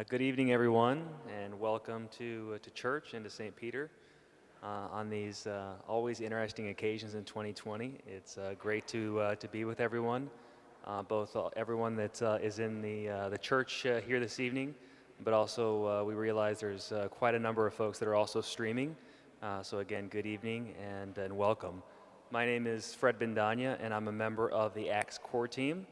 Good evening, everyone, and welcome to church and to St. Peter on these always interesting occasions in 2020. It's great to be with everyone, both everyone that is in the church here this evening, but also we realize there's quite a number of folks that are also streaming. So again, good evening and welcome. My name is Fred Bindanya, and I'm a member of the Acts core team.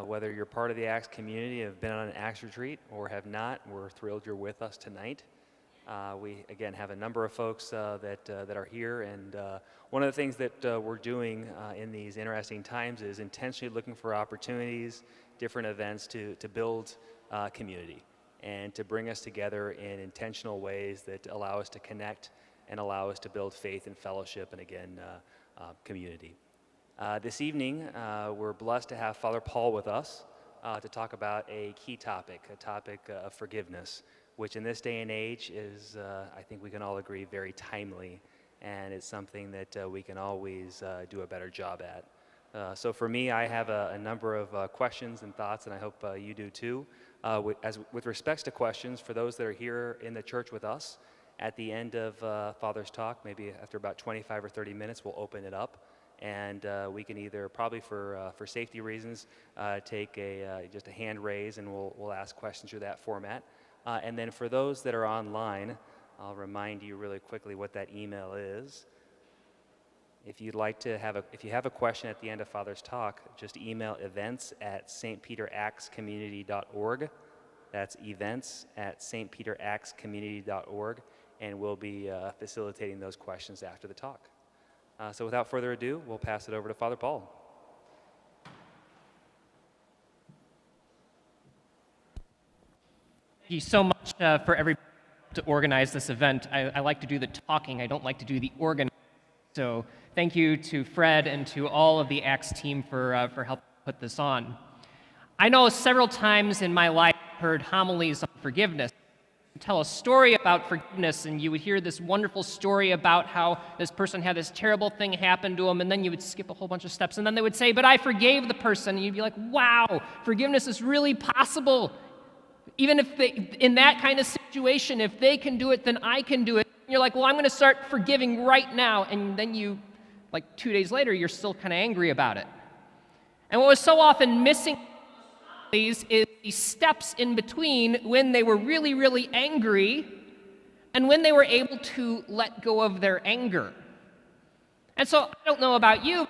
Whether you're part of the Acts community, have been on an Acts retreat, or have not, we're thrilled you're with us tonight. We, again, have a number of folks that are here, and one of the things that we're doing in these interesting times is intentionally looking for opportunities, different events to build community and to bring us together in intentional ways that allow us to connect and allow us to build faith and fellowship and, again, community. This evening, we're blessed to have Father Paul with us to talk about a key topic, of forgiveness, which in this day and age is, I think we can all agree, very timely, and it's something that we can always do a better job at. So for me, I have a number of questions and thoughts, and I hope you do too. With respects to questions, for those that are here in the church with us, at the end of Father's talk, maybe after about 25 or 30 minutes, we'll open it up. And we can either, probably for safety reasons, take just a hand raise, and we'll ask questions through that format. And then for those that are online, I'll remind you really quickly what that email is. If you'd like to if you have a question at the end of Father's talk, just email events@stpeteractscommunity.org. That's events@stpeteractscommunity.org, and we'll be facilitating those questions after the talk. So without further ado, we'll pass it over to Father Paul. Thank you so much for everybody to organize this event. I like to do the talking. I don't like to do the organizing. So thank you to Fred and to all of the Acts team for helping put this on. I know several times in my life I've heard homilies on forgiveness. Tell a story about forgiveness, and you would hear this wonderful story about how this person had this terrible thing happen to them, and then you would skip a whole bunch of steps, and then they would say, but I forgave the person, and you'd be like, wow, forgiveness is really possible. Even if in that kind of situation, if they can do it, then I can do it. And you're like, well, I'm going to start forgiving right now, and then like 2 days later, you're still kind of angry about it. And what was so often missing is the steps in between when they were really, really angry and when they were able to let go of their anger. And so I don't know about you,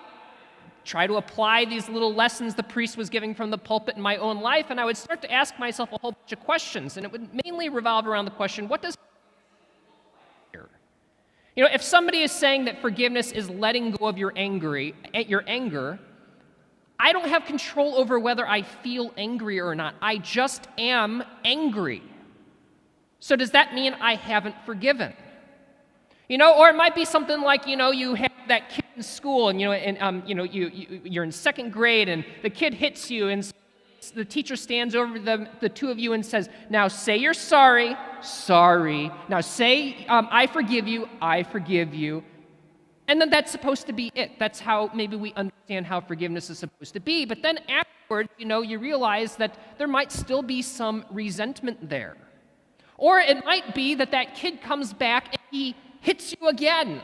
try to apply these little lessons the priest was giving from the pulpit in my own life, and I would start to ask myself a whole bunch of questions, and it would mainly revolve around the question, what does here? You know, if somebody is saying that forgiveness is letting go of your anger, I don't have control over whether I feel angry or not. I just am angry. So does that mean I haven't forgiven? You know, or it might be something like, you have that kid in school, and you're in second grade, and the kid hits you, and the teacher stands over the two of you and says, now say you're sorry. Now say, I forgive you. And then that's supposed to be it. That's how maybe we understand how forgiveness is supposed to be. But then afterwards, you realize that there might still be some resentment there. Or it might be that kid comes back and he hits you again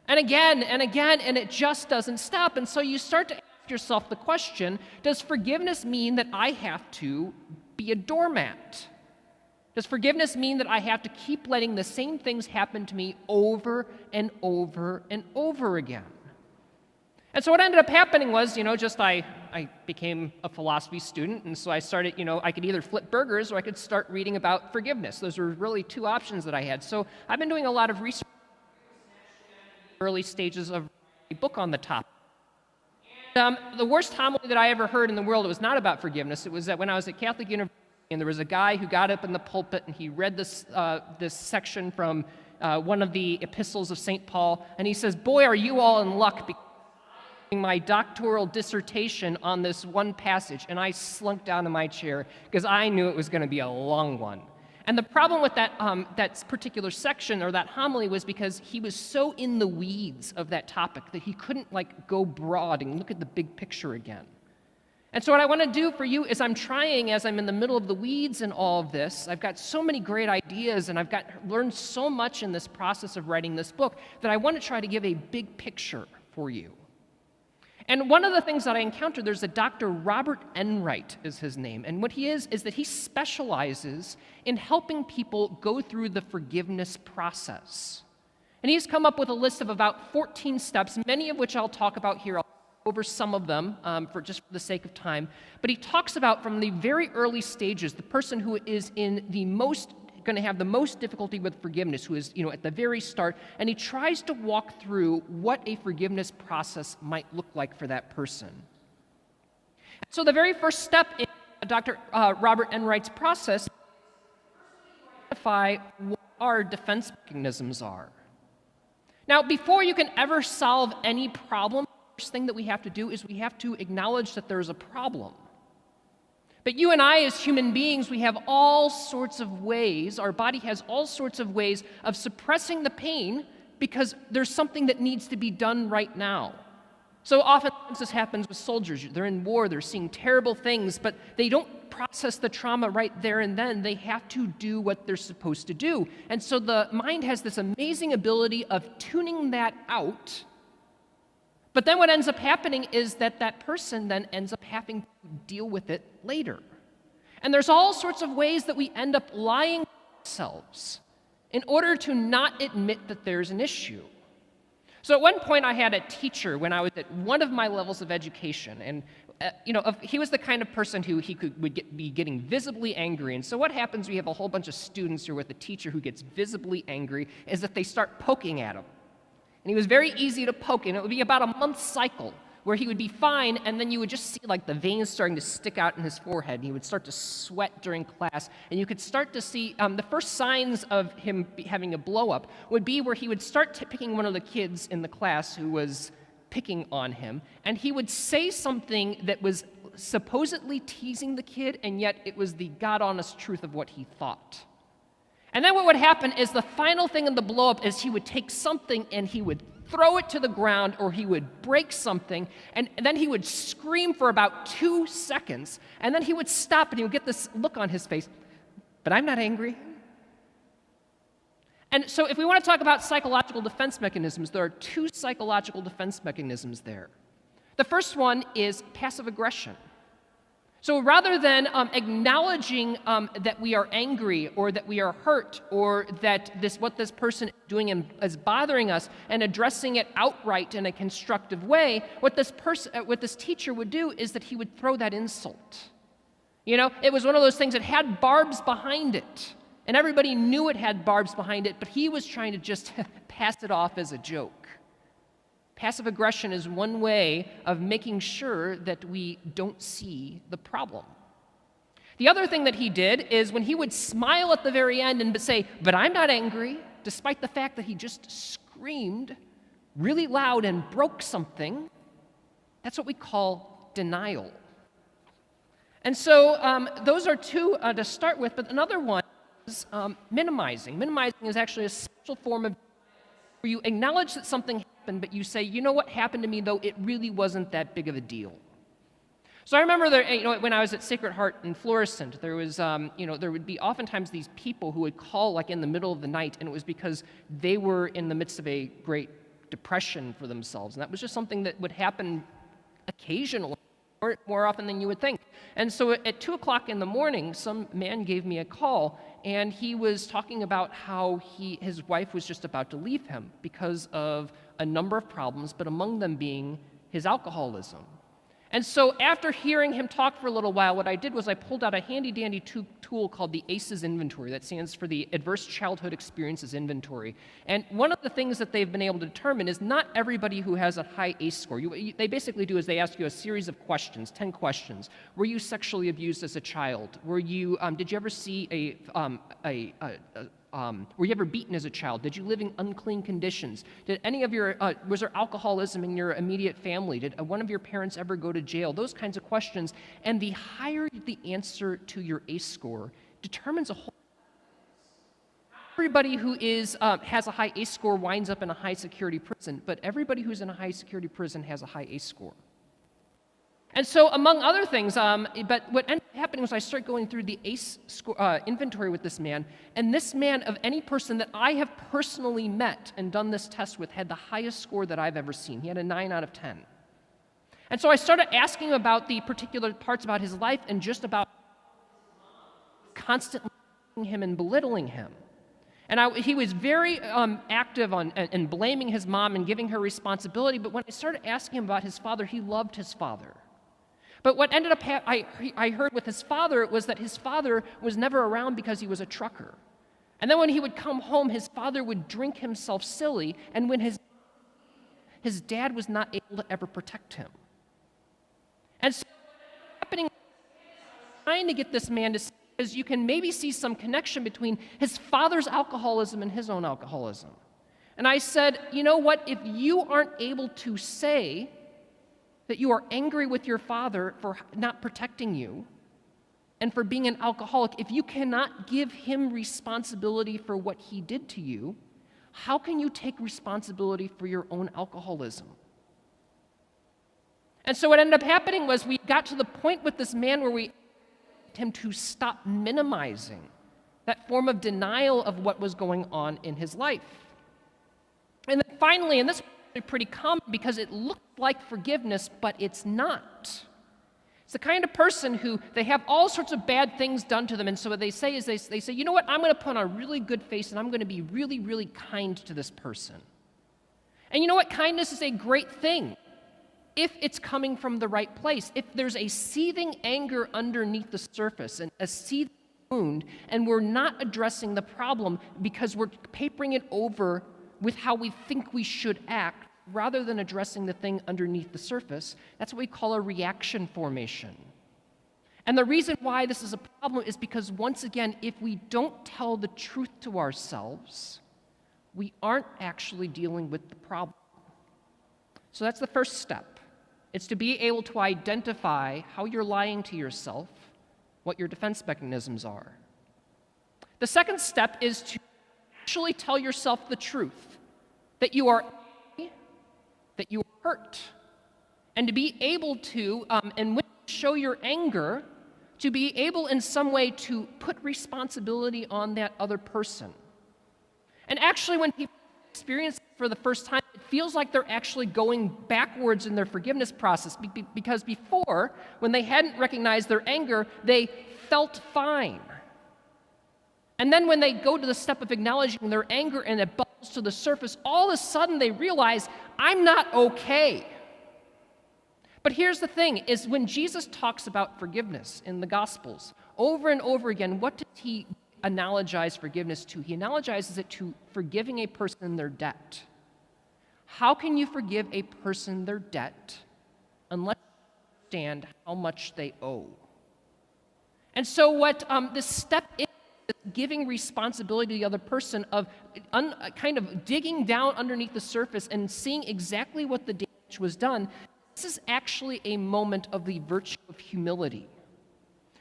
and again and again, and it just doesn't stop. And so you start to ask yourself the question, does forgiveness mean that I have to be a doormat? Does forgiveness mean that I have to keep letting the same things happen to me over and over and over again? And so what ended up happening was, I became a philosophy student, and so I started, I could either flip burgers or I could start reading about forgiveness. Those were really two options that I had. So I've been doing a lot of research in the early stages of a book on the topic. The worst homily that I ever heard in the world, it was not about forgiveness. It was that when I was at Catholic University, and there was a guy who got up in the pulpit and he read this section from one of the epistles of St. Paul, and he says, boy, are you all in luck because I'm doing my doctoral dissertation on this one passage. And I slunk down in my chair because I knew it was going to be a long one. And the problem with that particular section or that homily was because he was so in the weeds of that topic that he couldn't go broad and look at the big picture again. And so what I want to do for you is I'm trying, as I'm in the middle of the weeds in all of this, I've got so many great ideas and I've learned so much in this process of writing this book that I want to try to give a big picture for you. And one of the things that I encountered, there's a Dr. Robert Enright is his name. And what he is that he specializes in helping people go through the forgiveness process. And he's come up with a list of about 14 steps, many of which I'll talk about here. I'll go over some of them for the sake of time. But he talks about from the very early stages, the person who is going to have the most difficulty with forgiveness, who is, at the very start, and he tries to walk through what a forgiveness process might look like for that person. So the very first step in Dr. Robert Enright's process is to identify what our defense mechanisms are. Now, before you can ever solve any problem, the first thing that we have to do is we have to acknowledge that there's a problem. But you and I, as human beings, we have all sorts of ways, our body has all sorts of ways of suppressing the pain because there's something that needs to be done right now. So often this happens with soldiers. They're in war, they're seeing terrible things, but they don't process the trauma right there and then. They have to do what they're supposed to do. And so the mind has this amazing ability of tuning that out. But then what ends up happening is that person then ends up having to deal with it later. And there's all sorts of ways that we end up lying to ourselves in order to not admit that there's an issue. So at one point I had a teacher when I was at one of my levels of education, and he was the kind of person who be getting visibly angry. And so what happens, we have a whole bunch of students who are with a teacher who gets visibly angry, is that they start poking at him. And he was very easy to poke, and it would be about a month cycle where he would be fine, and then you would just see like the veins starting to stick out in his forehead, and he would start to sweat during class, and you could start to see the first signs of him having a blow-up would be where he would start picking one of the kids in the class who was picking on him, and he would say something that was supposedly teasing the kid, and yet it was the God-honest truth of what he thought. And then what would happen is the final thing in the blow-up is he would take something and he would throw it to the ground, or he would break something, and then he would scream for about 2 seconds, and then he would stop and he would get this look on his face, but I'm not angry. And so if we want to talk about psychological defense mechanisms, there are 2 psychological defense mechanisms there. The first one is passive aggression. So rather than acknowledging that we are angry or that we are hurt or that what this person is doing is bothering us and addressing it outright in a constructive way, what this teacher would do is that he would throw that insult. It was one of those things that had barbs behind it, and everybody knew it had barbs behind it, but he was trying to just pass it off as a joke. Passive aggression is one way of making sure that we don't see the problem. The other thing that he did is when he would smile at the very end and say, but I'm not angry, despite the fact that he just screamed really loud and broke something, that's what we call denial. And so those are 2 to start with, but another one is minimizing. Minimizing is actually a special form of where you acknowledge that something happened, but you say, what happened to me, though, it really wasn't that big of a deal. So I remember when I was at Sacred Heart in Florissant, there was, there would be oftentimes these people who would call like in the middle of the night, and it was because they were in the midst of a great depression for themselves. And that was just something that would happen occasionally, or more often than you would think. And so at 2 o'clock in the morning, some man gave me a call, and he was talking about how his wife was just about to leave him because of a number of problems, but among them being his alcoholism. And so after hearing him talk for a little while, what I did was I pulled out a handy-dandy tool called the ACEs Inventory. That stands for the Adverse Childhood Experiences Inventory. And one of the things that they've been able to determine is not everybody who has a high ACE score. They basically do is they ask you a series of questions, 10 questions. Were you sexually abused as a child? Did you ever see were you ever beaten as a child? Did you live in unclean conditions? Did any of was there alcoholism in your immediate family? Did one of your parents ever go to jail? Those kinds of questions. And the higher the answer to your ACE score determines a whole. Everybody who has a high ACE score winds up in a high security prison, but everybody who's in a high security prison has a high ACE score. And so, among other things, but what ended up happening was I started going through the ACE inventory with this man, and this man, of any person that I have personally met and done this test with, had the highest score that I've ever seen. He had a 9 out of 10. And so I started asking him about the particular parts about his life and just about constantly him and belittling him. And he was very active in blaming his mom and giving her responsibility, but when I started asking him about his father, he loved his father. But what ended up I heard with his father was that his father was never around because he was a trucker. And then when he would come home, his father would drink himself silly, and when his dad was not able to ever protect him. And so what's happening, trying to get this man to see, is you can maybe see some connection between his father's alcoholism and his own alcoholism. And I said, you know what, if you aren't able to say that you are angry with your father for not protecting you and for being an alcoholic, if you cannot give him responsibility for what he did to you, how can you take responsibility for your own alcoholism? And so what ended up happening was we got to the point with this man where we asked him to stop minimizing that form of denial of what was going on in his life. And then finally, and this was pretty common because it looked like forgiveness, but it's not. It's the kind of person who they have all sorts of bad things done to them, and so what they say is they say, you know what, I'm going to put on a really good face and I'm going to be really, really kind to this person. And you know what, kindness is a great thing if it's coming from the right place. If there's a seething anger underneath the surface and a seething wound, and we're not addressing the problem because we're papering it over with how we think we should act rather than addressing the thing underneath the surface, that's what we call a reaction formation. And the reason why this is a problem is because, once again, if we don't tell the truth to ourselves, we aren't actually dealing with the problem. So that's the first step. It's to be able to identify how you're lying to yourself, what your defense mechanisms are. The second step is to actually tell yourself the truth, that you are angry, that you are hurt, and to be able to, and when you show your anger, to be able in some way to put responsibility on that other person. And actually, when people experience it for the first time, it feels like they're actually going backwards in their forgiveness process, because before, when they hadn't recognized their anger, they felt fine. And then when they go to the step of acknowledging their anger and it bubbles to the surface, all of a sudden they realize, I'm not okay. But here's the thing, is when Jesus talks about forgiveness in the Gospels, over and over again, what does he analogize forgiveness to? He analogizes it to forgiving a person their debt. How can you forgive a person their debt unless you understand how much they owe? And so what this step is giving responsibility to the other person, of kind of digging down underneath the surface and seeing exactly what the damage was done. This is actually a moment of the virtue of humility.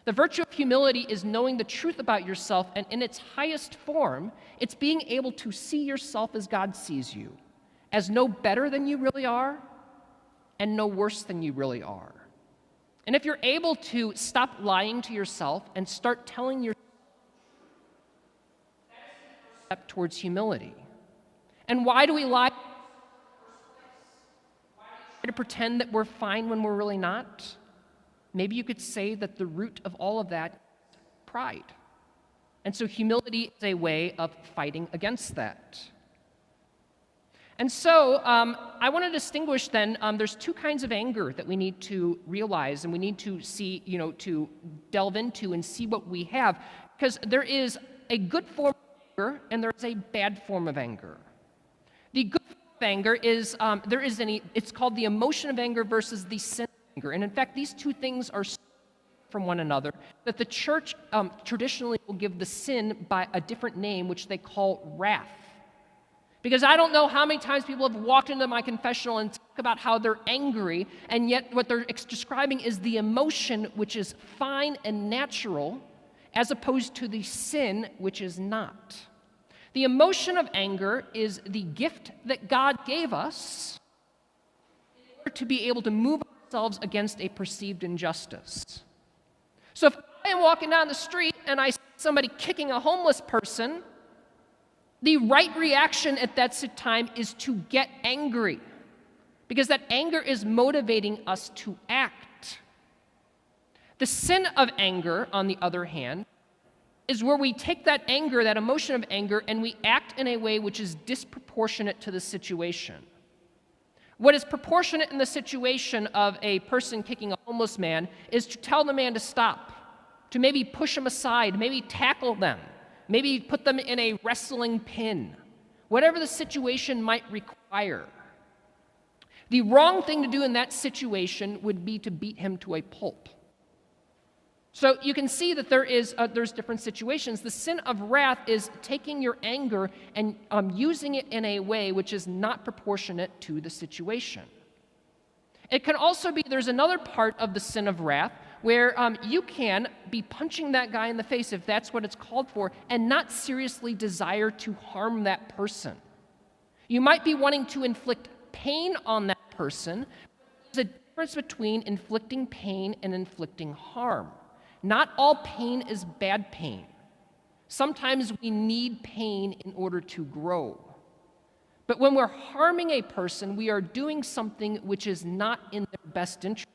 The virtue of humility is knowing the truth about yourself, and in its highest form, it's being able to see yourself as God sees you, as no better than you really are, and no worse than you really are. And if you're able to stop lying to yourself and start telling yourself, step towards humility. And why do we lie? Why try to pretend that we're fine when we're really not? Maybe you could say that the root of all of that is pride. And so humility is a way of fighting against that. And so I want to distinguish then, there's two kinds of anger that we need to realize and we need to see, to delve into and see what we have. Because there is a good form of anger and there's a bad form of anger. The good form of anger is, it's called the emotion of anger versus the sin of anger. And in fact, these two things are so from one another that the church traditionally will give the sin by a different name, which they call wrath. Because I don't know how many times people have walked into my confessional and talk about how they're angry, and yet what they're describing is the emotion, which is fine and natural, as opposed to the sin, which is not. The emotion of anger is the gift that God gave us in order to be able to move themselves against a perceived injustice. So if I am walking down the street and I see somebody kicking a homeless person, the right reaction at that time is to get angry, because that anger is motivating us to act. The sin of anger, on the other hand, is where we take that anger, that emotion of anger, and we act in a way which is disproportionate to the situation. What is proportionate in the situation of a person kicking a homeless man is to tell the man to stop, to maybe push him aside, maybe tackle them, maybe put them in a wrestling pin, whatever the situation might require. The wrong thing to do in that situation would be to beat him to a pulp. So you can see that there's different situations. The sin of wrath is taking your anger and using it in a way which is not proportionate to the situation. It can also be, there's another part of the sin of wrath where you can be punching that guy in the face, if that's what it's called for, and not seriously desire to harm that person. You might be wanting to inflict pain on that person. There's a difference between inflicting pain and inflicting harm. Not all pain is bad pain. Sometimes we need pain in order to grow. But when we're harming a person, we are doing something which is not in their best interest.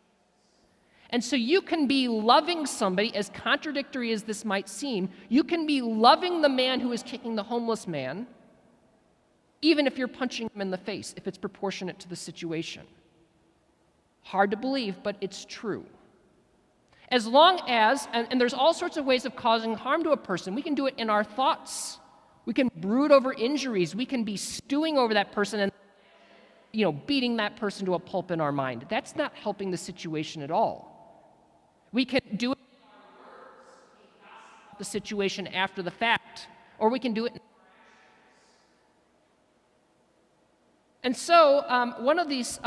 And so you can be loving somebody, as contradictory as this might seem, you can be loving the man who is kicking the homeless man, even if you're punching him in the face, if it's proportionate to the situation. Hard to believe, but it's true. As long as, and there's all sorts of ways of causing harm to a person. We can do it in our thoughts. We can brood over injuries. We can be stewing over that person and, beating that person to a pulp in our mind. That's not helping the situation at all. We can do it in the situation after the fact, or we can do it. And so one of these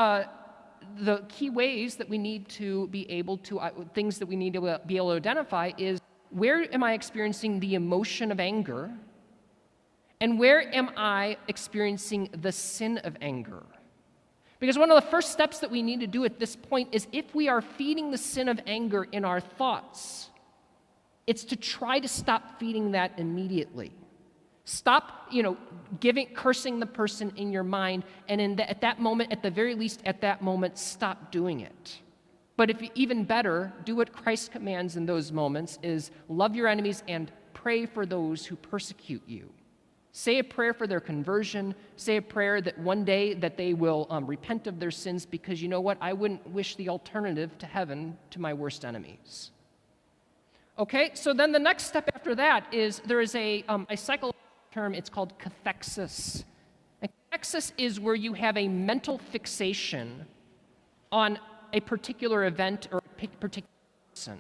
the key ways that we need to be able to, things that we need to be able to identify is, where am I experiencing the emotion of anger? And where am I experiencing the sin of anger? Because one of the first steps that we need to do at this point is, if we are feeding the sin of anger in our thoughts, it's to try to stop feeding that immediately. Stop, cursing the person in your mind, and at that moment, at the very least at that moment, stop doing it. But if even better, do what Christ commands in those moments, is love your enemies and pray for those who persecute you. Say a prayer for their conversion. Say a prayer that one day that they will repent of their sins, because you know what? I wouldn't wish the alternative to heaven to my worst enemies. Okay, so then the next step after that is, there is a psychological term, it's called cathexis. And cathexis is where you have a mental fixation on a particular event or a particular person.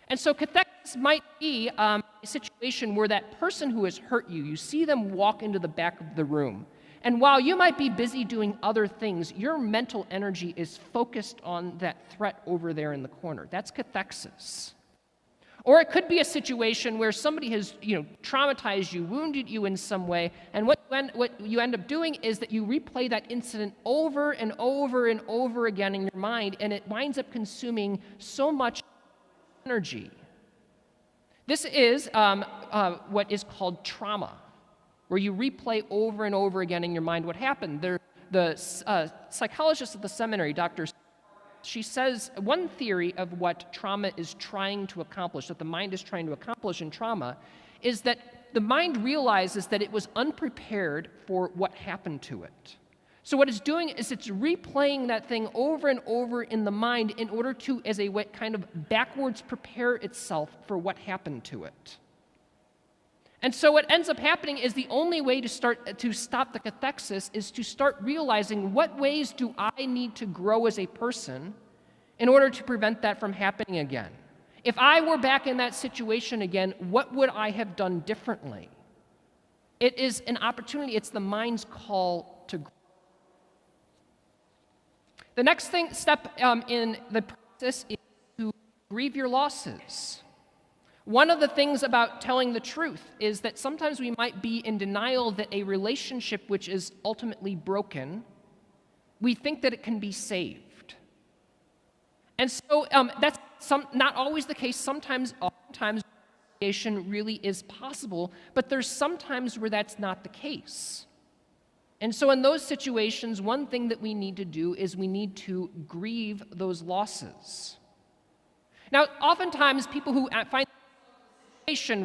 And so cathexis might be a situation where that person who has hurt you, you see them walk into the back of the room. And while you might be busy doing other things, your mental energy is focused on that threat over there in the corner. That's cathexis. Or it could be a situation where somebody has, traumatized you, wounded you in some way, and what you end up doing is that you replay that incident over and over and over again in your mind, and it winds up consuming so much energy. This is what is called trauma, where you replay over and over again in your mind what happened. The psychologist at the seminary, Dr. She says one theory of what trauma is trying to accomplish, that the mind is trying to accomplish in trauma, is that the mind realizes that it was unprepared for what happened to it. So what it's doing is it's replaying that thing over and over in the mind in order to, as a way, kind of backwards prepare itself for what happened to it. And so what ends up happening is, the only way to stop the cathexis is to start realizing, what ways do I need to grow as a person in order to prevent that from happening again? If I were back in that situation again, what would I have done differently? It is an opportunity. It's the mind's call to grow. The next step in the process is to grieve your losses. One of the things about telling the truth is that sometimes we might be in denial that a relationship which is ultimately broken, we think that it can be saved. And so that's not always the case. Oftentimes, reconciliation really is possible, but there's some times where that's not the case. And so in those situations, one thing that we need to do is we need to grieve those losses. Now, oftentimes people who find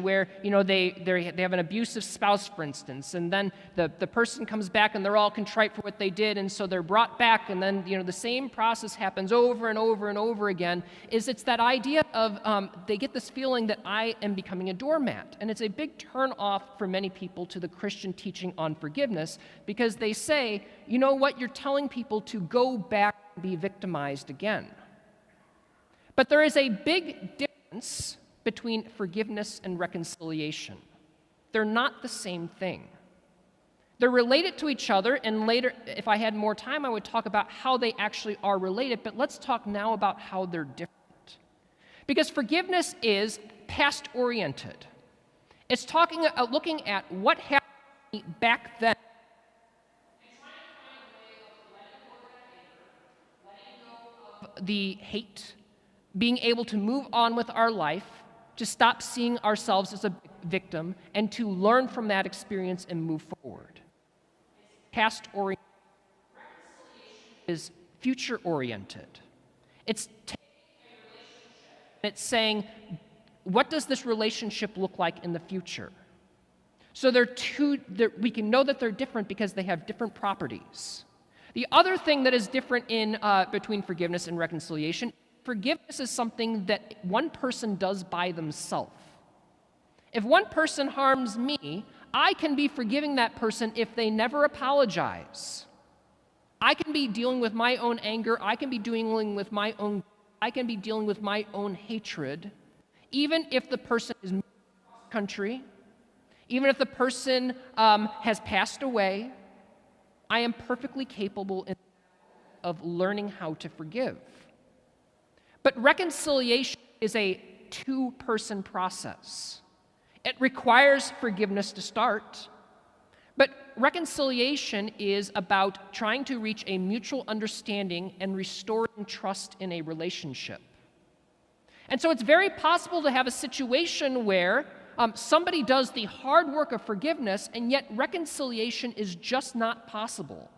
where they have an abusive spouse, for instance, and then the person comes back and they're all contrite for what they did, and so they're brought back, and then the same process happens over and over and over again. It's that idea of they get this feeling that I am becoming a doormat, and it's a big turn off for many people to the Christian teaching on forgiveness, because they say, you know what, you're telling people to go back and be victimized again. But there is a big difference between forgiveness and reconciliation. They're not the same thing. They're related to each other, and later, if I had more time, I would talk about how they actually are related, but let's talk now about how they're different. Because forgiveness is past-oriented. It's looking at what happened back then. Letting go of the hate, being able to move on with our life, to stop seeing ourselves as a victim, and to learn from that experience and move forward. Past-oriented. Is future-oriented. It's taking a relationship and it's saying, what does this relationship look like in the future? So we can know that they're different because they have different properties. The other thing that is different between forgiveness and reconciliation, forgiveness is something that one person does by themselves. If one person harms me, I can be forgiving that person if they never apologize. I can be dealing with my own anger. I can be dealing with my own hatred, even if the person is moving across the country, even if the person has passed away. I am perfectly capable of learning how to forgive. But reconciliation is a two-person process. It requires forgiveness to start, but reconciliation is about trying to reach a mutual understanding and restoring trust in a relationship. And so it's very possible to have a situation where somebody does the hard work of forgiveness, and yet reconciliation is just not possible.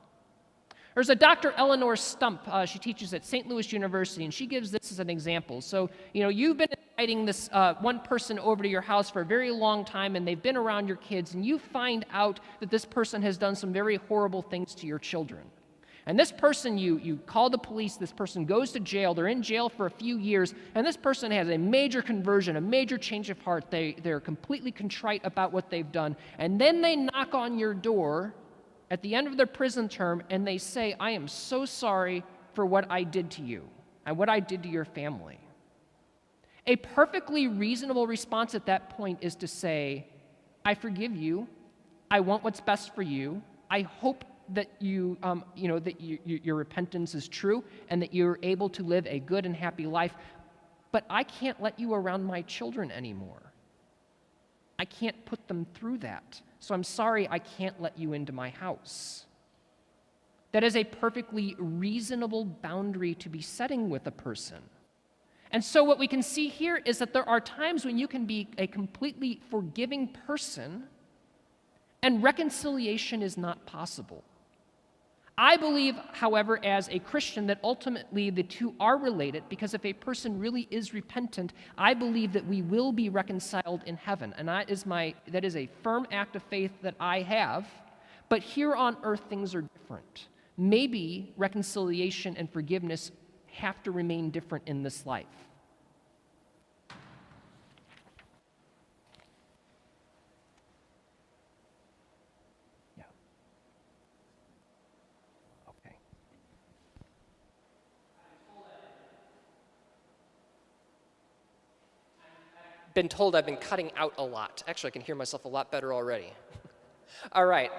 There's a Dr. Eleanor Stump. She teaches at St. Louis University, and she gives this as an example. So, you've been inviting this one person over to your house for a very long time, and they've been around your kids, and you find out that this person has done some very horrible things to your children. And this person, you call the police, this person goes to jail, they're in jail for a few years, and this person has a major conversion, a major change of heart. They're completely contrite about what they've done. And then they knock on your door at the end of their prison term, and they say, I am so sorry for what I did to you and what I did to your family. A perfectly reasonable response at that point is to say, I forgive you. I want what's best for you. I hope that your repentance is true and that you're able to live a good and happy life, but I can't let you around my children anymore. I can't put them through that. So I'm sorry, I can't let you into my house. That is a perfectly reasonable boundary to be setting with a person. And so what we can see here is that there are times when you can be a completely forgiving person and reconciliation is not possible. I believe, however, as a Christian, that ultimately the two are related, because if a person really is repentant, I believe that we will be reconciled in heaven. And that is a firm act of faith that I have. But here on earth, things are different. Maybe reconciliation and forgiveness have to remain different in this life. Been told I've been cutting out a lot. Actually, I can hear myself a lot better already. All right.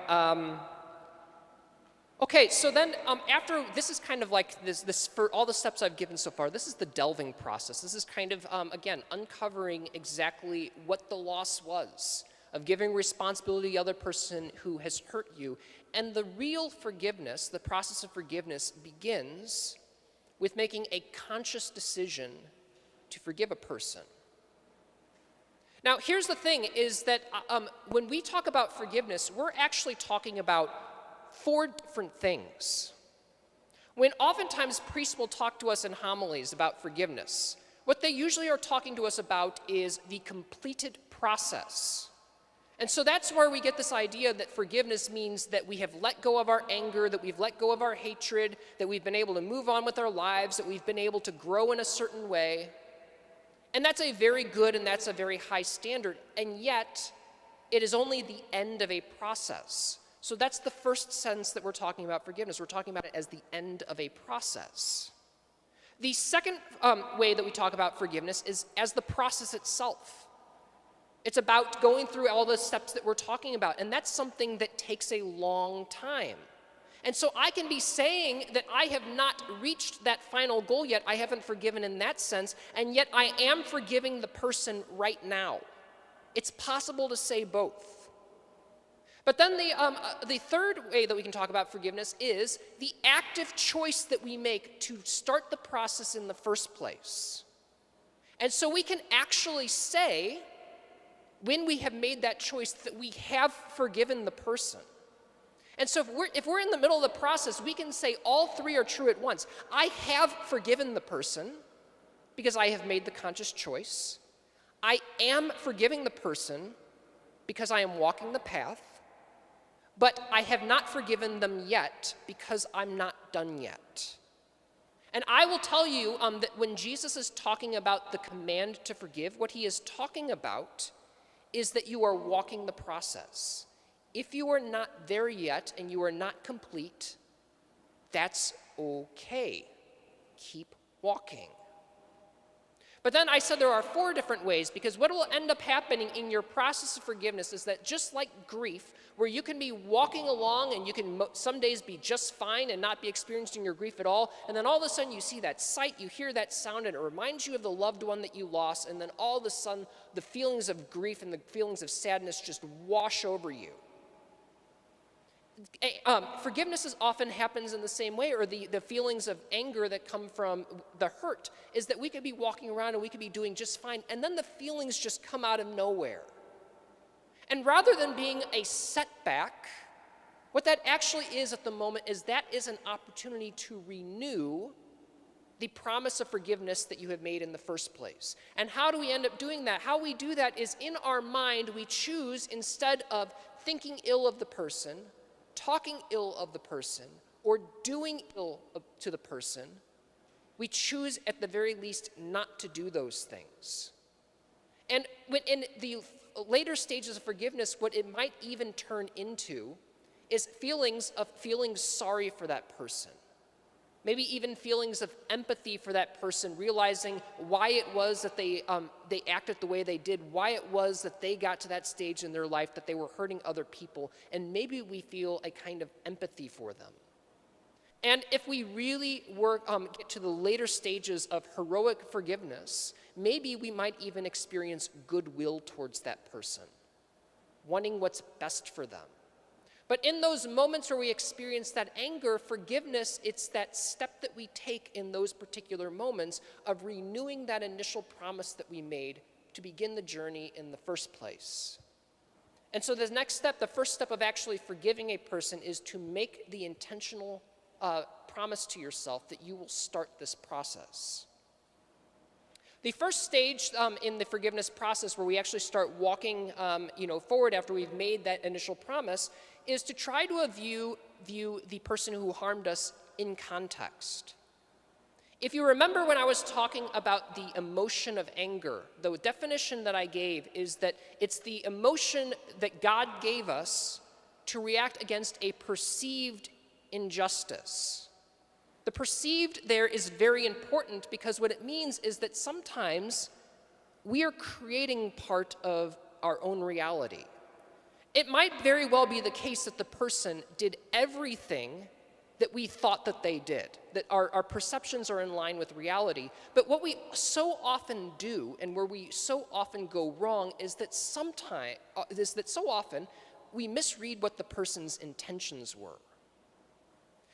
Okay, so then after, this is kind of like this for all the steps I've given so far, this is the delving process. This is kind of, again, uncovering exactly what the loss was, of giving responsibility to the other person who has hurt you. And the real forgiveness, the process of forgiveness, begins with making a conscious decision to forgive a person. Now, here's the thing, is that when we talk about forgiveness, we're actually talking about 4 different things. When oftentimes priests will talk to us in homilies about forgiveness, what they usually are talking to us about is the completed process. And so that's where we get this idea that forgiveness means that we have let go of our anger, that we've let go of our hatred, that we've been able to move on with our lives, that we've been able to grow in a certain way. And that's a very good and that's a very high standard, and yet it is only the end of a process. So that's the first sense that we're talking about forgiveness. We're talking about it as the end of a process. The second way that we talk about forgiveness is as the process itself. It's about going through all the steps that we're talking about, and that's something that takes a long time. And so I can be saying that I have not reached that final goal yet, I haven't forgiven in that sense, and yet I am forgiving the person right now. It's possible to say both. But then the third way that we can talk about forgiveness is the active choice that we make to start the process in the first place. And so we can actually say, when we have made that choice, that we have forgiven the person. And so if we're in the middle of the process, we can say all 3 are true at once. I have forgiven the person because I have made the conscious choice. I am forgiving the person because I am walking the path. But I have not forgiven them yet because I'm not done yet. And I will tell you that when Jesus is talking about the command to forgive, what he is talking about is that you are walking the process. If you are not there yet and you are not complete, that's okay. Keep walking. But then I said there are 4 different ways, because what will end up happening in your process of forgiveness is that just like grief, where you can be walking along and you can some days be just fine and not be experiencing your grief at all, and then all of a sudden you see that sight, you hear that sound, and it reminds you of the loved one that you lost, and then all of a sudden the feelings of grief and the feelings of sadness just wash over you. Forgiveness often happens in the same way, or the feelings of anger that come from the hurt, is that we could be walking around and we could be doing just fine, and then the feelings just come out of nowhere. And rather than being a setback, what that actually is at the moment is that is an opportunity to renew the promise of forgiveness that you have made in the first place. And how do we end up doing that? How we do that is in our mind we choose, instead of thinking ill of the person, talking ill of the person, or doing ill to the person, we choose at the very least not to do those things. And when in the later stages of forgiveness, what it might even turn into is feelings of feeling sorry for that person. Maybe even feelings of empathy for that person, realizing why it was that they acted the way they did, why it was that they got to that stage in their life that they were hurting other people, and maybe we feel a kind of empathy for them. And if we really get to the later stages of heroic forgiveness, maybe we might even experience goodwill towards that person, wanting what's best for them. But in those moments where we experience that anger, forgiveness, it's that step that we take in those particular moments of renewing that initial promise that we made to begin the journey in the first place. And so the next step, the first step of actually forgiving a person, is to make the intentional promise to yourself that you will start this process. The first stage in the forgiveness process, where we actually start walking forward after we've made that initial promise, is to try to view the person who harmed us in context. If you remember when I was talking about the emotion of anger, the definition that I gave is that it's the emotion that God gave us to react against a perceived injustice. The perceived there is very important, because what it means is that sometimes we are creating part of our own reality. It might very well be the case that the person did everything that we thought that they did, that our perceptions are in line with reality. But what we so often do, and where we so often go wrong, is that so often we misread what the person's intentions were.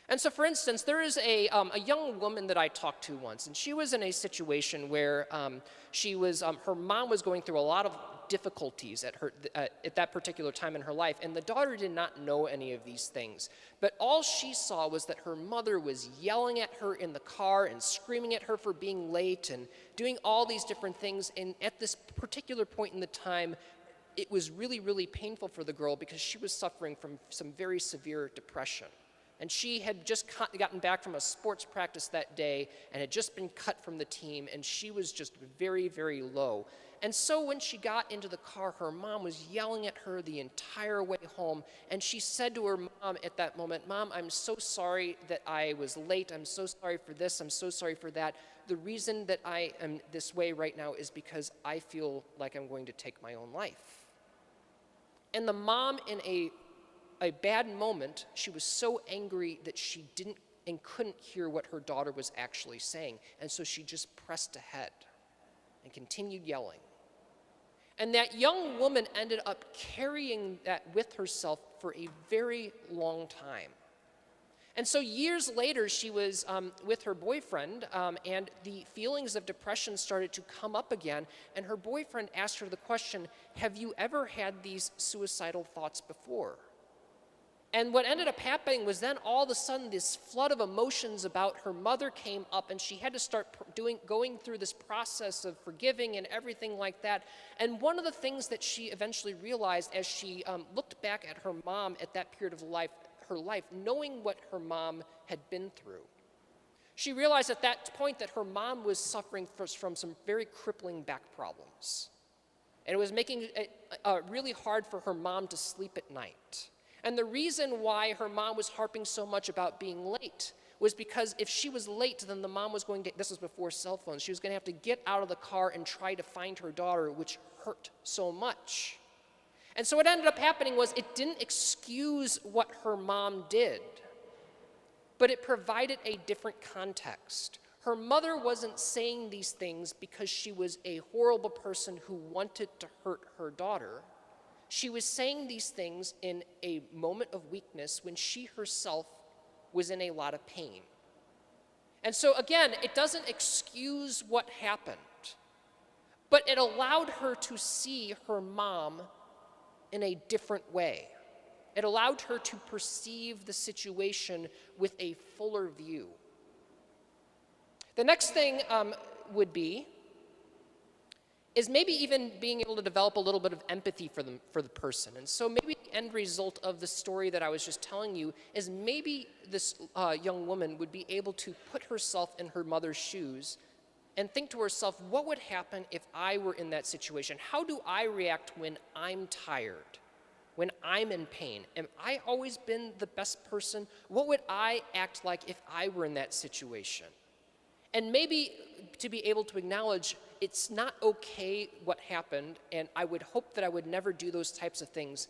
And so, for instance, there is a young woman that I talked to once, and she was in a situation where her mom was going through a lot of difficulties at that particular time in her life, and the daughter did not know any of these things. But all she saw was that her mother was yelling at her in the car and screaming at her for being late and doing all these different things. And at this particular point in the time, it was really, really painful for the girl because she was suffering from some very severe depression. And she had just gotten back from a sports practice that day and had just been cut from the team, and she was just very, very low. And so when she got into the car, her mom was yelling at her the entire way home, and she said to her mom at that moment, "Mom, I'm so sorry that I was late. I'm so sorry for this. I'm so sorry for that. The reason that I am this way right now is because I feel like I'm going to take my own life." And the mom, in a bad moment, she was so angry that she didn't and couldn't hear what her daughter was actually saying. And so she just pressed ahead and continued yelling. And that young woman ended up carrying that with herself for a very long time. And so years later, she was with her boyfriend, and the feelings of depression started to come up again. And her boyfriend asked her the question, "Have you ever had these suicidal thoughts before?" And what ended up happening was then all of a sudden this flood of emotions about her mother came up, and she had to start going through this process of forgiving and everything like that. And one of the things that she eventually realized as she looked back at her mom at that period of her life, knowing what her mom had been through, she realized at that point that her mom was suffering from some very crippling back problems. And it was making it really hard for her mom to sleep at night. And the reason why her mom was harping so much about being late was because if she was late, then the mom was going to, this was before cell phones, she was going to have to get out of the car and try to find her daughter, which hurt so much. And so what ended up happening was it didn't excuse what her mom did, but it provided a different context. Her mother wasn't saying these things because she was a horrible person who wanted to hurt her daughter. She was saying these things in a moment of weakness when she herself was in a lot of pain. And so again, it doesn't excuse what happened, but it allowed her to see her mom in a different way. It allowed her to perceive the situation with a fuller view. The next thing would be is maybe even being able to develop a little bit of empathy for the person. And so maybe the end result of the story that I was just telling you is maybe this young woman would be able to put herself in her mother's shoes and think to herself, what would happen if I were in that situation? How do I react when I'm tired, when I'm in pain? Am I always been the best person? What would I act like if I were in that situation? And maybe to be able to acknowledge it's not okay what happened, and I would hope that I would never do those types of things,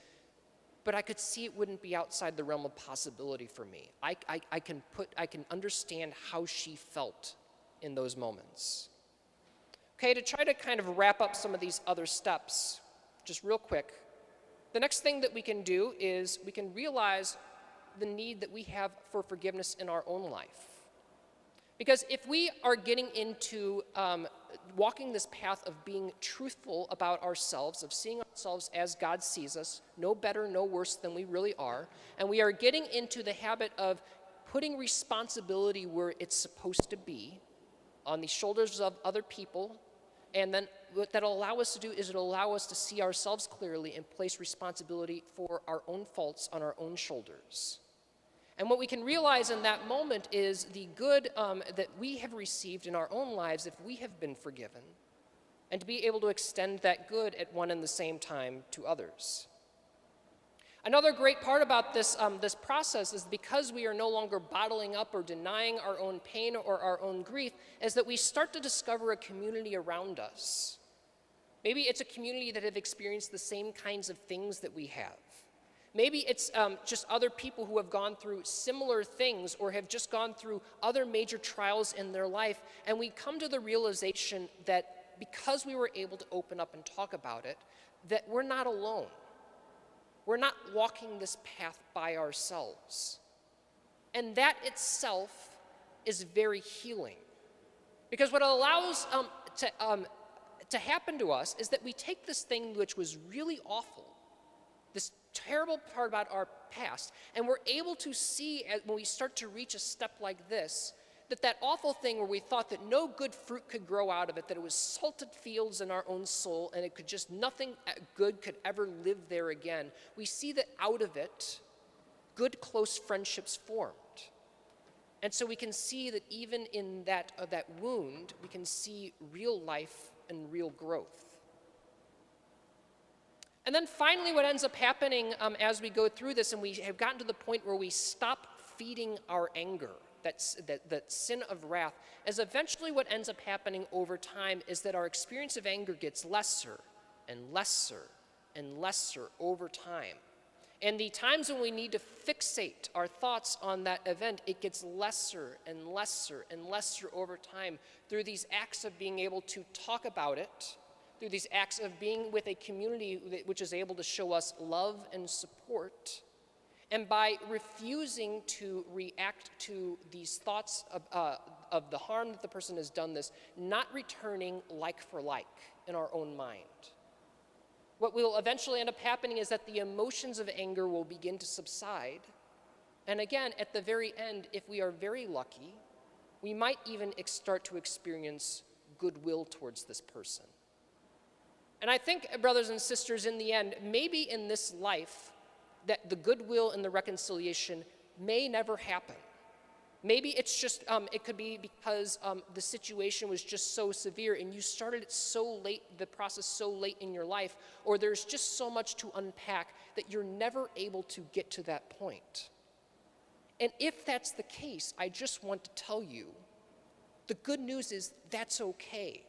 but I could see it wouldn't be outside the realm of possibility for me. I can understand how she felt in those moments. Okay, to try to kind of wrap up some of these other steps, just real quick, the next thing that we can do is we can realize the need that we have for forgiveness in our own life. Because if we are getting into walking this path of being truthful about ourselves, of seeing ourselves as God sees us, no better, no worse than we really are, and we are getting into the habit of putting responsibility where it's supposed to be, on the shoulders of other people, and then what that'll allow us to do is it'll allow us to see ourselves clearly and place responsibility for our own faults on our own shoulders. And what we can realize in that moment is the good that we have received in our own lives if we have been forgiven, and to be able to extend that good at one and the same time to others. Another great part about this process is because we are no longer bottling up or denying our own pain or our own grief, is that we start to discover a community around us. Maybe it's a community that have experienced the same kinds of things that we have. Maybe it's just other people who have gone through similar things or have just gone through other major trials in their life, and we come to the realization that because we were able to open up and talk about it, that we're not alone. We're not walking this path by ourselves. And that itself is very healing. Because what it allows to happen to us is that we take this thing which was really awful, this terrible part about our past, and we're able to see when we start to reach a step like this, that awful thing where we thought that no good fruit could grow out of it, that it was salted fields in our own soul, and it could just, nothing good could ever live there again. We see that out of it, good close friendships formed. And so we can see that even in that wound, we can see real life and real growth. And then finally, what ends up happening as we go through this, and we have gotten to the point where we stop feeding our anger, that sin of wrath, is eventually what ends up happening over time is that our experience of anger gets lesser and lesser and lesser over time. And the times when we need to fixate our thoughts on that event, it gets lesser and lesser and lesser over time through these acts of being able to talk about it, through these acts of being with a community which is able to show us love and support, and by refusing to react to these thoughts of the harm that the person has done this, not returning like for like in our own mind. What will eventually end up happening is that the emotions of anger will begin to subside. And again, at the very end, if we are very lucky, we might even start to experience goodwill towards this person. And I think, brothers and sisters, in the end, maybe in this life, that the goodwill and the reconciliation may never happen. Maybe it's just, it could be because the situation was just so severe and you started it so late, the process so late in your life, or there's just so much to unpack that you're never able to get to that point. And if that's the case, I just want to tell you, the good news is that's okay.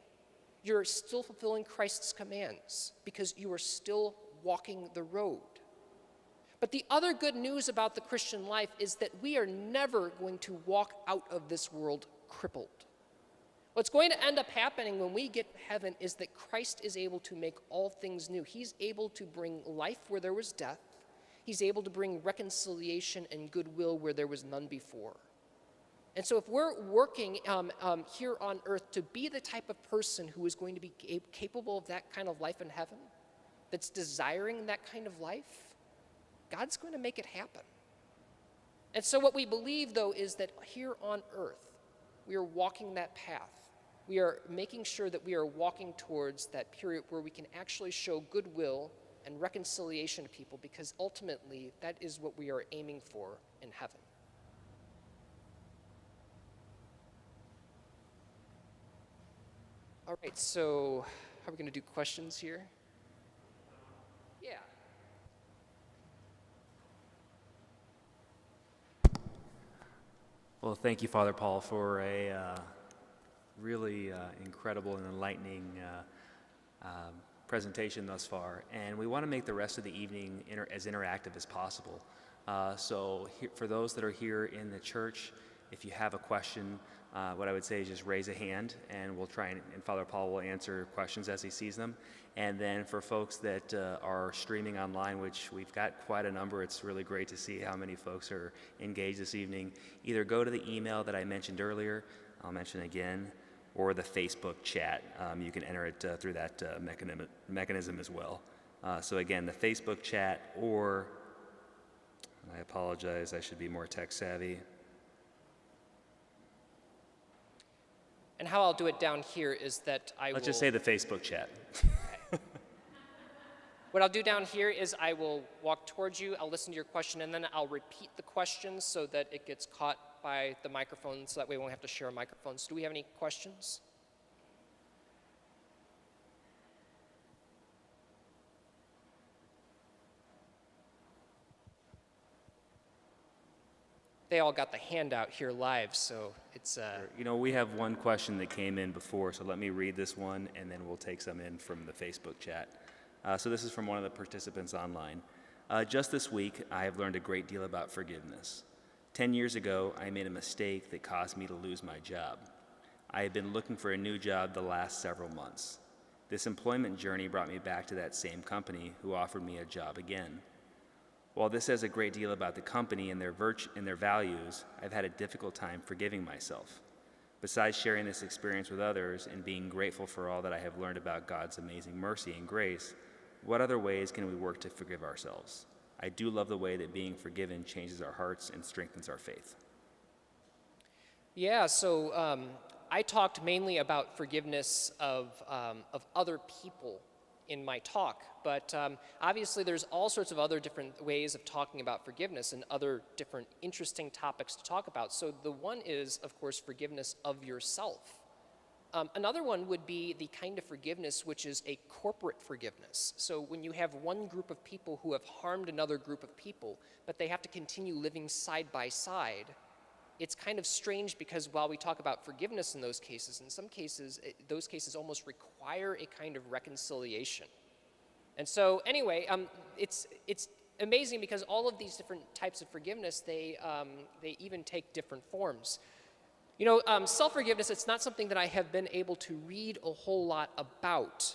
You're still fulfilling Christ's commands because you are still walking the road. But the other good news about the Christian life is that we are never going to walk out of this world crippled. What's going to end up happening when we get to heaven is that Christ is able to make all things new. He's able to bring life where there was death. He's able to bring reconciliation and goodwill where there was none before. And so if we're working here on earth to be the type of person who is going to be capable of that kind of life in heaven, that's desiring that kind of life, God's going to make it happen. And so what we believe, though, is that here on earth, we are walking that path. We are making sure that we are walking towards that period where we can actually show goodwill and reconciliation to people, because ultimately that is what we are aiming for in heaven. All right, so how are we going to do questions here? Yeah. Well, thank you, Father Paul, for a really incredible and enlightening presentation thus far. And we want to make the rest of the evening as interactive as possible. So for those that are here in the church, if you have a question, what I would say is just raise a hand, and we'll try and Father Paul will answer questions as he sees them. And then for folks that are streaming online, which we've got quite a number, it's really great to see how many folks are engaged this evening. Either go to the email that I mentioned earlier, I'll mention again, or the Facebook chat. You can enter it through that mechanism as well. So again, the Facebook chat, or, I apologize, I should be more tech savvy. And how I'll do it down here is that Let's just say the Facebook chat. What I'll do down here is I will walk towards you, I'll listen to your question, and then I'll repeat the question so that it gets caught by the microphone, so that way we won't have to share microphones. Do we have any questions? They all got the handout here live, so it's... You know, we have one question that came in before, so let me read this one, and then we'll take some in from the Facebook chat. So this is from one of the participants online. Just this week, I have learned a great deal about forgiveness. 10 years ago, I made a mistake that caused me to lose my job. I have been looking for a new job the last several months. This employment journey brought me back to that same company who offered me a job again. While this says a great deal about the company and their values, I've had a difficult time forgiving myself. Besides sharing this experience with others and being grateful for all that I have learned about God's amazing mercy and grace, what other ways can we work to forgive ourselves? I do love the way that being forgiven changes our hearts and strengthens our faith. Yeah, so I talked mainly about forgiveness of other people in my talk, but obviously there's all sorts of other different ways of talking about forgiveness and other different interesting topics to talk about. So the one is, of course, forgiveness of yourself. Another one would be the kind of forgiveness which is a corporate forgiveness. So when you have one group of people who have harmed another group of people, but they have to continue living side by side, it's kind of strange because while we talk about forgiveness in those cases, in some cases, those cases almost require a kind of reconciliation. And so anyway, it's amazing because all of these different types of forgiveness, they even take different forms. You know, self-forgiveness, it's not something that I have been able to read a whole lot about,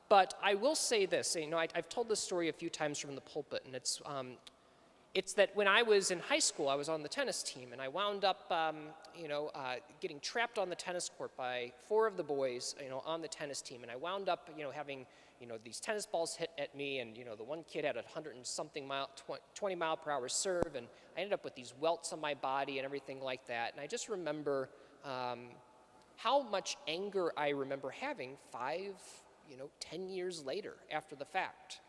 but I will say this, you know, I've told this story a few times from the pulpit, and it's that when I was in high school, I was on the tennis team, and I wound up, getting trapped on the tennis court by 4 of the boys, you know, on the tennis team, and I wound up, you know, having, you know, these tennis balls hit at me, and, you know, the one kid had 20 mile per hour serve, and I ended up with these welts on my body and everything like that, and I just remember how much anger I remember having 10 years later after the fact.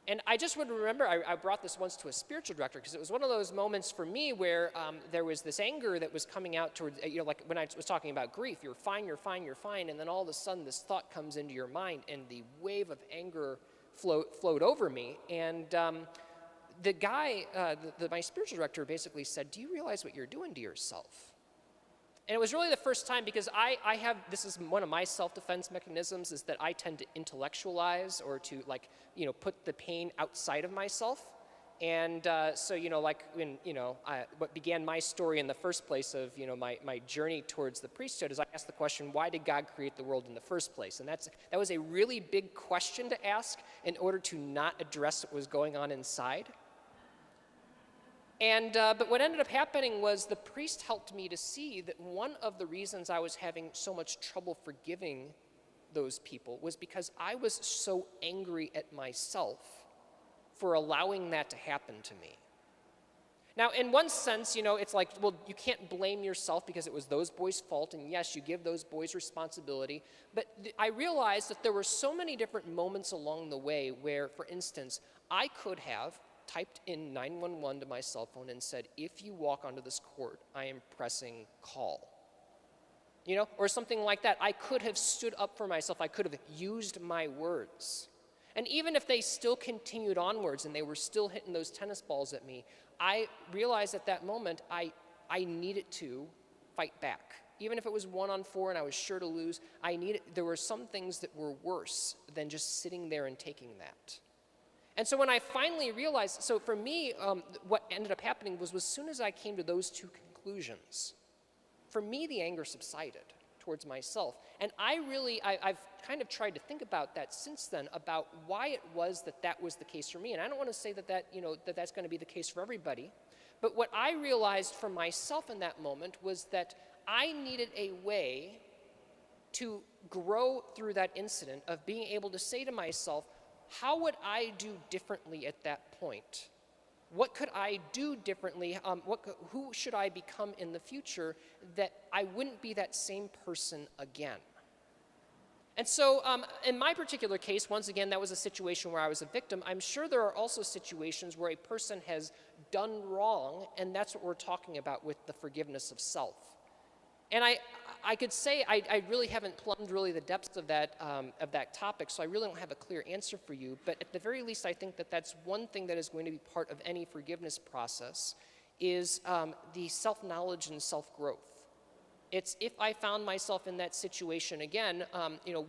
And I just would remember, I brought this once to a spiritual director because it was one of those moments for me where there was this anger that was coming out towards, you know, like when I was talking about grief, you're fine, you're fine, you're fine, and then all of a sudden this thought comes into your mind and the wave of anger flowed over me. And the guy, my spiritual director basically said, "Do you realize what you're doing to yourself?" And it was really the first time because this is one of my self-defense mechanisms, is that I tend to intellectualize or to put the pain outside of myself. And so, you know, like when, you know, what began my story in the first place of, you know, my journey towards the priesthood is I asked the question, why did God create the world in the first place? And that was a really big question to ask in order to not address what was going on inside. And, but what ended up happening was the priest helped me to see that one of the reasons I was having so much trouble forgiving those people was because I was so angry at myself for allowing that to happen to me. Now, in one sense, you know, it's like, well, you can't blame yourself because it was those boys' fault, and yes, you give those boys responsibility, but I realized that there were so many different moments along the way where, for instance, I could have typed in 911 to my cell phone and said, if you walk onto this court, I am pressing call. You know, or something like that. I could have stood up for myself. I could have used my words. And even if they still continued onwards and they were still hitting those tennis balls at me, I realized at that moment I needed to fight back. Even if it was 1-on-4 and I was sure to lose, there were some things that were worse than just sitting there and taking that. And so when I finally realized, so for me, what ended up happening was as soon as I came to those two conclusions, for me, the anger subsided towards myself. And I've kind of tried to think about that since then, about why it was that was the case for me. And I don't want to say that that's going to be the case for everybody. But what I realized for myself in that moment was that I needed a way to grow through that incident of being able to say to myself, how would I do differently at that point? What could I do differently? Who should I become in the future that I wouldn't be that same person again? And so in my particular case, once again, that was a situation where I was a victim. I'm sure there are also situations where a person has done wrong, and that's what we're talking about with the forgiveness of self. And I could say I really haven't plumbed really the depths of that topic, so I really don't have a clear answer for you. But at the very least, I think that that's one thing that is going to be part of any forgiveness process is the self-knowledge and self-growth. It's if I found myself in that situation again,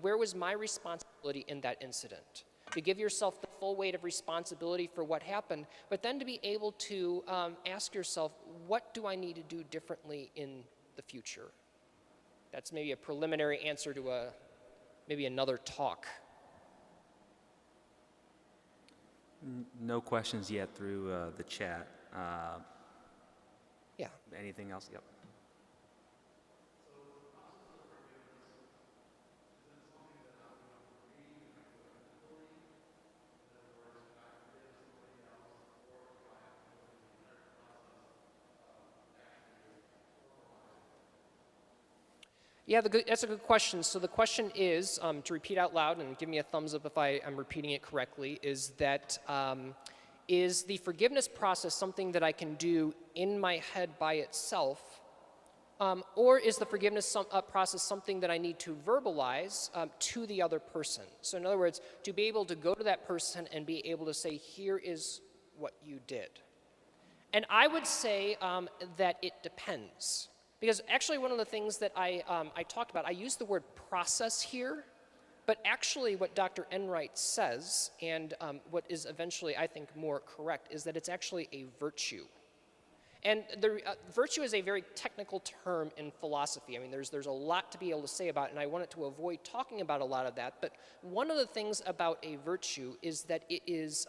where was my responsibility in that incident? To give yourself the full weight of responsibility for what happened, but then to be able to ask yourself, what do I need to do differently in the future? That's maybe a preliminary answer to maybe another talk. No questions yet through the chat. Yeah. Anything else? Yep. Yeah, that's a good question. So the question is, to repeat out loud and give me a thumbs up if I'm repeating it correctly, is that is the forgiveness process something that I can do in my head by itself, or is the forgiveness process something that I need to verbalize to the other person? So in other words, to be able to go to that person and be able to say, here is what you did. And I would say that it depends. Because actually one of the things that I talked about, I used the word process here, but actually what Dr. Enright says, and what is eventually, I think, more correct, is that it's actually a virtue. And virtue is a very technical term in philosophy. I mean, there's a lot to be able to say about it, and I wanted to avoid talking about a lot of that. But one of the things about a virtue is that it is,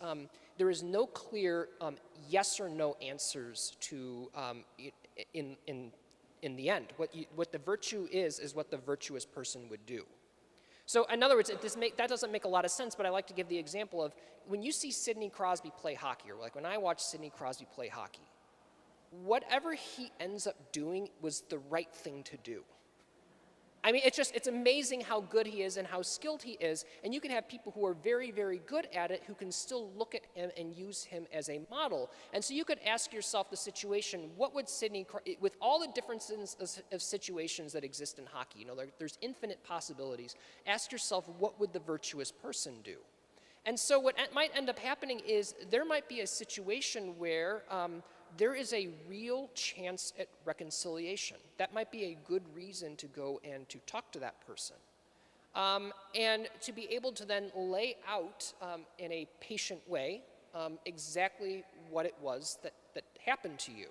there is no clear yes or no answers to in the end. What the virtue is what the virtuous person would do. So in other words, that doesn't make a lot of sense, but I like to give the example of when you see Sidney Crosby play hockey, or like when I watch Sidney Crosby play hockey, whatever he ends up doing was the right thing to do. I mean, it's amazing how good he is and how skilled he is, and you can have people who are very, very good at it who can still look at him and use him as a model. And so you could ask yourself the situation, what would with all the differences of situations that exist in hockey, you know, there's infinite possibilities, ask yourself, what would the virtuous person do? And so what might end up happening is there might be a situation where there is a real chance at reconciliation. That might be a good reason to go and to talk to that person. And to be able to then lay out in a patient way exactly what it was that happened to you.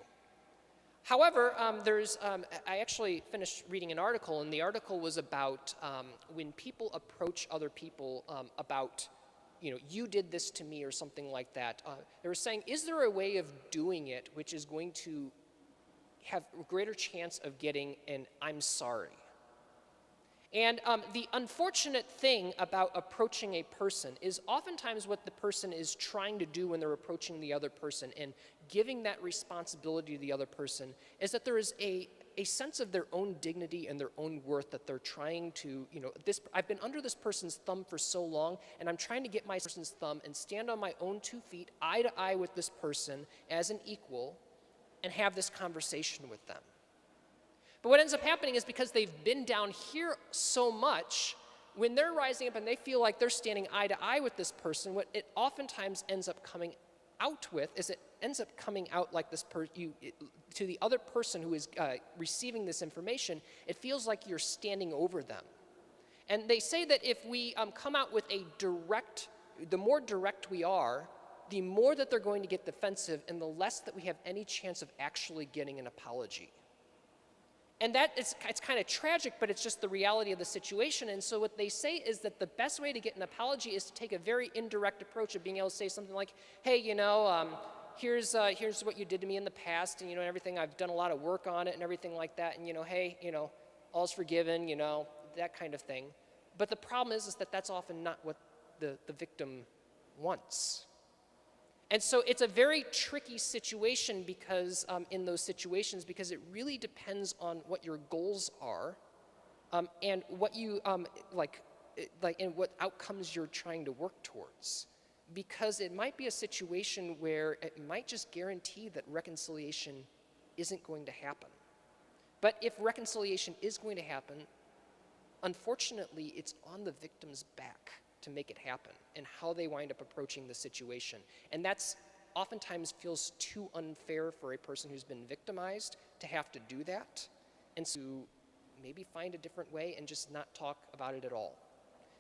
However, I actually finished reading an article, and the article was about when people approach other people about, you know, you did this to me or something like that. They were saying, is there a way of doing it which is going to have a greater chance of getting an I'm sorry? And the unfortunate thing about approaching a person is oftentimes what the person is trying to do when they're approaching the other person and giving that responsibility to the other person is that there is a sense of their own dignity and their own worth that they're trying to, you know, I've been under this person's thumb for so long, and I'm trying to get my person's thumb and stand on my own 2 feet, eye to eye with this person as an equal, and have this conversation with them. But what ends up happening is because they've been down here so much, when they're rising up and they feel like they're standing eye to eye with this person, what it oftentimes ends up coming out with is it ends up coming out like this to the other person who is receiving this information, it feels like you're standing over them. And they say that if we come out with the more direct we are, the more that they're going to get defensive and the less that we have any chance of actually getting an apology. And it's kind of tragic, but it's just the reality of the situation. And so what they say is that the best way to get an apology is to take a very indirect approach of being able to say something like, hey, you know, here's what you did to me in the past, and, you know, and everything. I've done a lot of work on it and everything like that. And, you know, hey, you know, all's forgiven, you know, that kind of thing. But the problem is that that's often not what the victim wants. And so it's a very tricky situation because in those situations, because it really depends on what your goals are and what you and what outcomes you're trying to work towards. Because it might be a situation where it might just guarantee that reconciliation isn't going to happen. But if reconciliation is going to happen, unfortunately, it's on the victim's back to make it happen and how they wind up approaching the situation. And that's oftentimes feels too unfair for a person who's been victimized to have to do that, and so maybe find a different way and just not talk about it at all.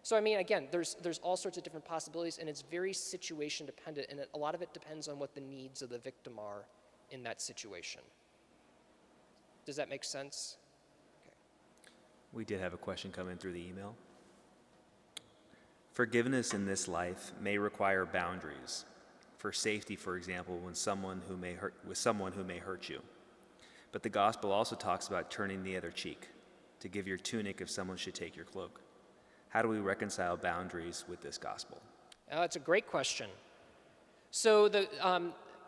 So I mean, again, there's all sorts of different possibilities, and it's very situation dependent, and a lot of it depends on what the needs of the victim are in that situation. Does that make sense? Okay. We did have a question come in through the email. Forgiveness in this life may require boundaries. for safety, for example, with someone who may hurt you. But the gospel also talks about turning the other cheek, to give your tunic if someone should take your cloak. How do we reconcile boundaries with this gospel? It's a great question. So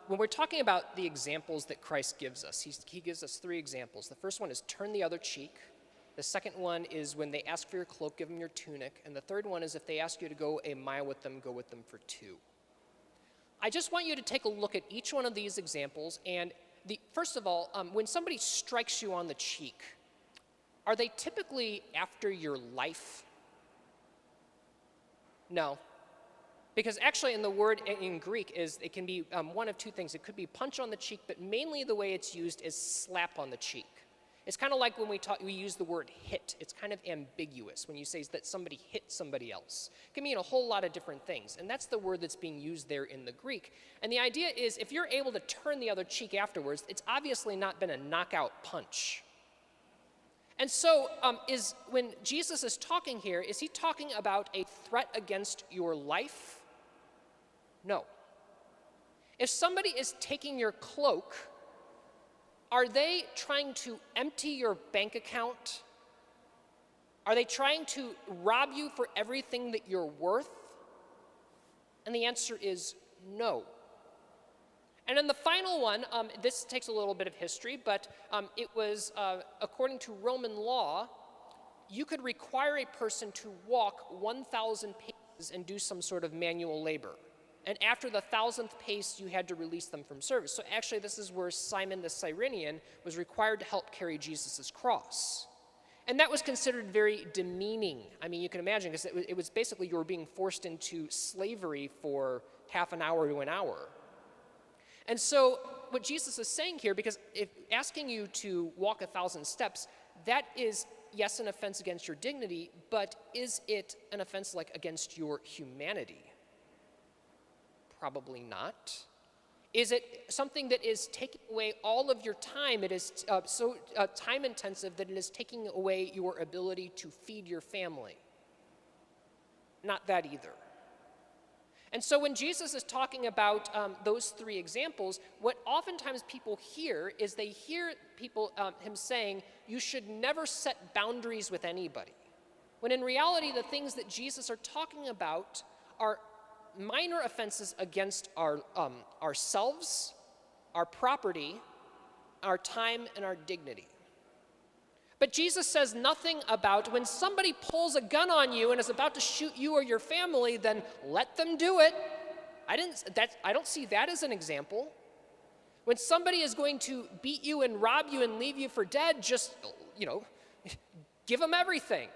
when we're talking about the examples that Christ gives us, he gives us 3 examples. The first one is turn the other cheek. The second one is when they ask for your cloak, give them your tunic. And the third one is if they ask you to go a mile with them, go with them for 2. I just want you to take a look at each one of these examples. And first of all, when somebody strikes you on the cheek, are they typically after your life? No. Because actually in the word in Greek it can be one of 2 things. It could be punch on the cheek, but mainly the way it's used is slap on the cheek. It's kind of like when we use the word hit. It's kind of ambiguous when you say that somebody hit somebody else. It can mean a whole lot of different things, and that's the word that's being used there in the Greek. And the idea is if you're able to turn the other cheek afterwards, it's obviously not been a knockout punch. And so when Jesus is talking here, is he talking about a threat against your life? No. If somebody is taking your cloak, are they trying to empty your bank account? Are they trying to rob you for everything that you're worth? And the answer is no. And then the final one, this takes a little bit of history, but it was, according to Roman law, you could require a person to walk 1,000 paces and do some sort of manual labor. And after the 1,000th pace, you had to release them from service. So actually, this is where Simon the Cyrenian was required to help carry Jesus' cross. And that was considered very demeaning. I mean, you can imagine, because it was basically you were being forced into slavery for half an hour to an hour. And so what Jesus is saying here, because if asking you to walk 1,000 steps, that is, yes, an offense against your dignity, but is it an offense like against your humanity? Probably not. Is it something that is taking away all of your time? It is so time intensive that it is taking away your ability to feed your family? Not that either. And so when Jesus is talking about those 3 examples, what oftentimes people hear is they hear him saying, you should never set boundaries with anybody. When in reality, the things that Jesus are talking about are minor offenses against ourselves, our property, our time, and our dignity. But Jesus says nothing about when somebody pulls a gun on you and is about to shoot you or your family, then let them do it. I don't see that as an example. When somebody is going to beat you and rob you and leave you for dead, just, give them everything.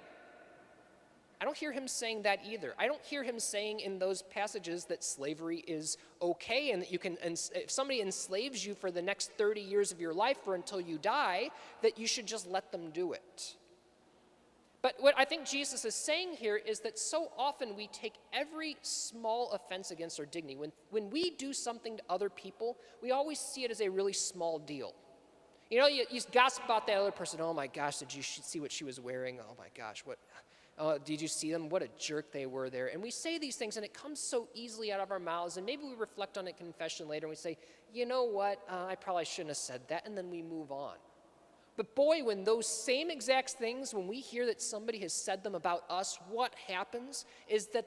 I don't hear him saying that either. I don't hear him saying in those passages that slavery is okay and that if somebody enslaves you for the next 30 years of your life or until you die, that you should just let them do it. But what I think Jesus is saying here is that so often we take every small offense against our dignity. When we do something to other people, we always see it as a really small deal. You gossip about that other person. Oh my gosh, did you see what she was wearing? Oh my gosh, did you see them? What a jerk they were there. And we say these things, and it comes so easily out of our mouths, and maybe we reflect on it in confession later, and we say, you know what, I probably shouldn't have said that, and then we move on. But boy, when those same exact things, when we hear that somebody has said them about us, what happens is that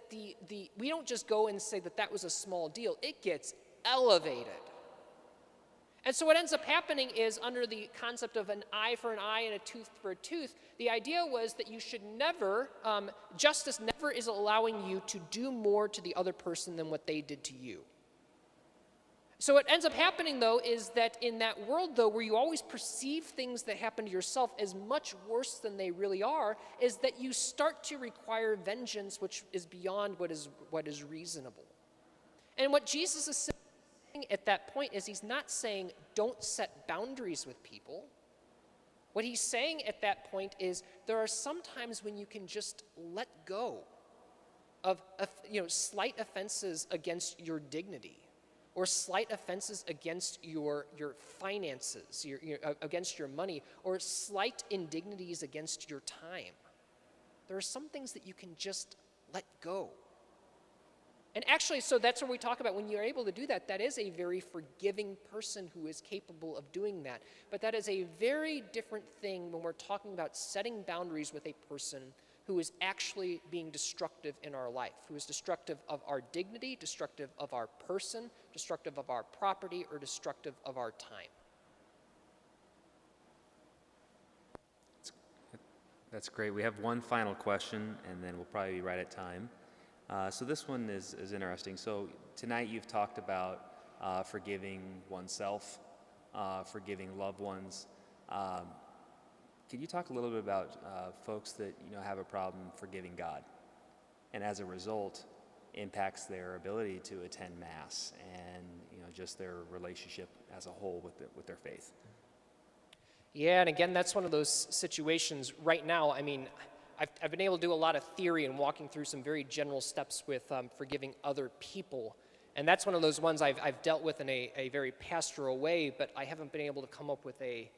we don't just go and say that was a small deal. It gets elevated. And so what ends up happening is, under the concept of an eye for an eye and a tooth for a tooth, the idea was that you should never, justice never is allowing you to do more to the other person than what they did to you. So what ends up happening, though, is that in that world, though, where you always perceive things that happen to yourself as much worse than they really are, is that you start to require vengeance, which is beyond what is reasonable. And what Jesus is saying at that point is he's not saying don't set boundaries with people. What he's saying at that point is there are some times when you can just let go of slight offenses against your dignity, or slight offenses against your finances, against your money, or slight indignities against your time. There are some things that you can just let go. And actually, so that's what we talk about. When you're able to do that, that is a very forgiving person who is capable of doing that. But that is a very different thing when we're talking about setting boundaries with a person who is actually being destructive in our life, who is destructive of our dignity, destructive of our person, destructive of our property, or destructive of our time. That's great. We have one final question, and then we'll probably be right at time. So this one is interesting. So tonight you've talked about forgiving oneself, forgiving loved ones. Could you talk a little bit about folks that have a problem forgiving God, and as a result, impacts their ability to attend Mass and just their relationship as a whole with their faith? Yeah, and again, that's one of those situations right now. I mean, I've been able to do a lot of theory and walking through some very general steps with forgiving other people. And that's one of those ones I've dealt with in a very pastoral way, but I haven't been able to come up with a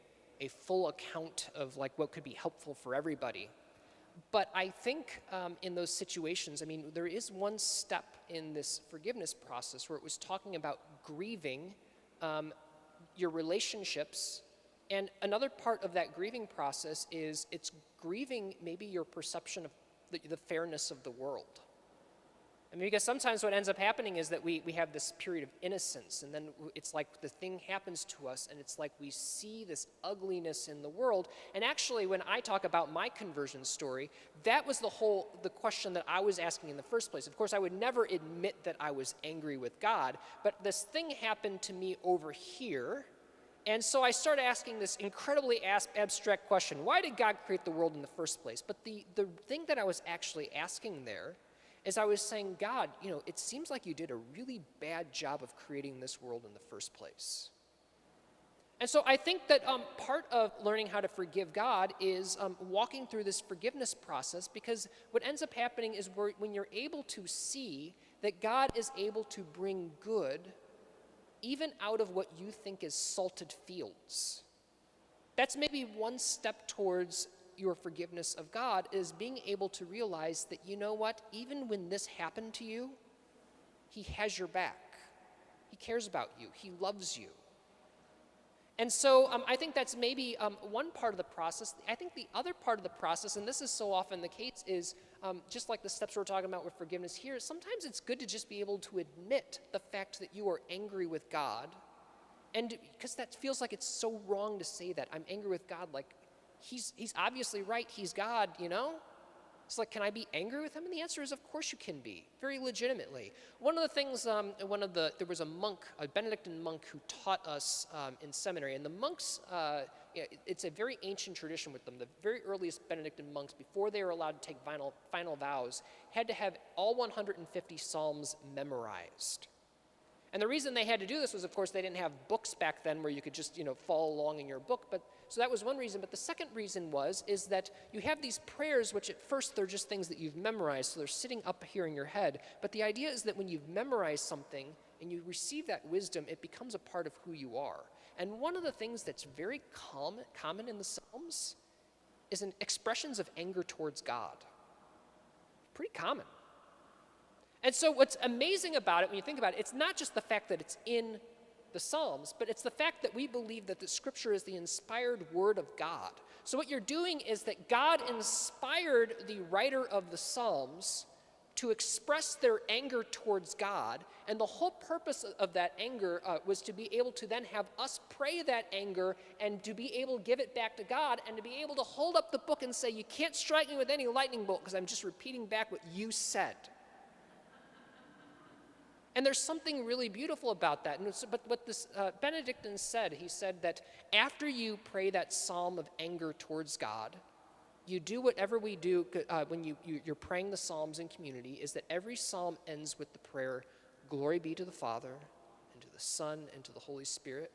full account of like what could be helpful for everybody. But I think in those situations, I mean, there is one step in this forgiveness process where it was talking about grieving your relationships. And another part of that grieving process is it's grieving maybe your perception of the fairness of the world. I mean, because sometimes what ends up happening is that we have this period of innocence, and then it's like the thing happens to us, and it's like we see this ugliness in the world. And actually, when I talk about my conversion story, that was the question that I was asking in the first place. Of course, I would never admit that I was angry with God, but this thing happened to me over here. And so I started asking this incredibly abstract question: why did God create the world in the first place? But the thing that I was actually asking there is I was saying, God, it seems like you did a really bad job of creating this world in the first place. And so I think that part of learning how to forgive God is walking through this forgiveness process, because what ends up happening is when you're able to see that God is able to bring good even out of what you think is salted fields. That's maybe one step towards your forgiveness of God, is being able to realize that, you know what, even when this happened to you, He has your back. He cares about you. He loves you. And so I think that's maybe one part of the process. I think the other part of the process, and this is so often the case, is just like the steps we're talking about with forgiveness here, sometimes it's good to just be able to admit the fact that you are angry with God. And because that feels like it's so wrong to say that. I'm angry with God, like he's obviously right. He's God, It's like, can I be angry with him? And the answer is, of course you can be, very legitimately. One of the things, there was a monk, a Benedictine monk, who taught us in seminary. And the monks, it's a very ancient tradition with them. The very earliest Benedictine monks, before they were allowed to take final vows, had to have all 150 psalms memorized. And the reason they had to do this was, of course, they didn't have books back then where you could just, follow along in your book. So that was one reason. But the second reason is that you have these prayers, which at first they're just things that you've memorized, so they're sitting up here in your head. But the idea is that when you've memorized something and you receive that wisdom, it becomes a part of who you are. And one of the things that's very common in the Psalms is expressions of anger towards God. Pretty common. And so what's amazing about it, when you think about it, it's not just the fact that it's in the Psalms, but it's the fact that we believe that the Scripture is the inspired Word of God. So what you're doing is that God inspired the writer of the Psalms to express their anger towards God, and the whole purpose of that anger was to be able to then have us pray that anger and to be able to give it back to God, and to be able to hold up the book and say, you can't strike me with any lightning bolt because I'm just repeating back what you said. And there's something really beautiful about that. But what this Benedictine said, he said that after you pray that psalm of anger towards God, you do whatever we do when you're praying the psalms in community, is that every psalm ends with the prayer, glory be to the Father, and to the Son, and to the Holy Spirit,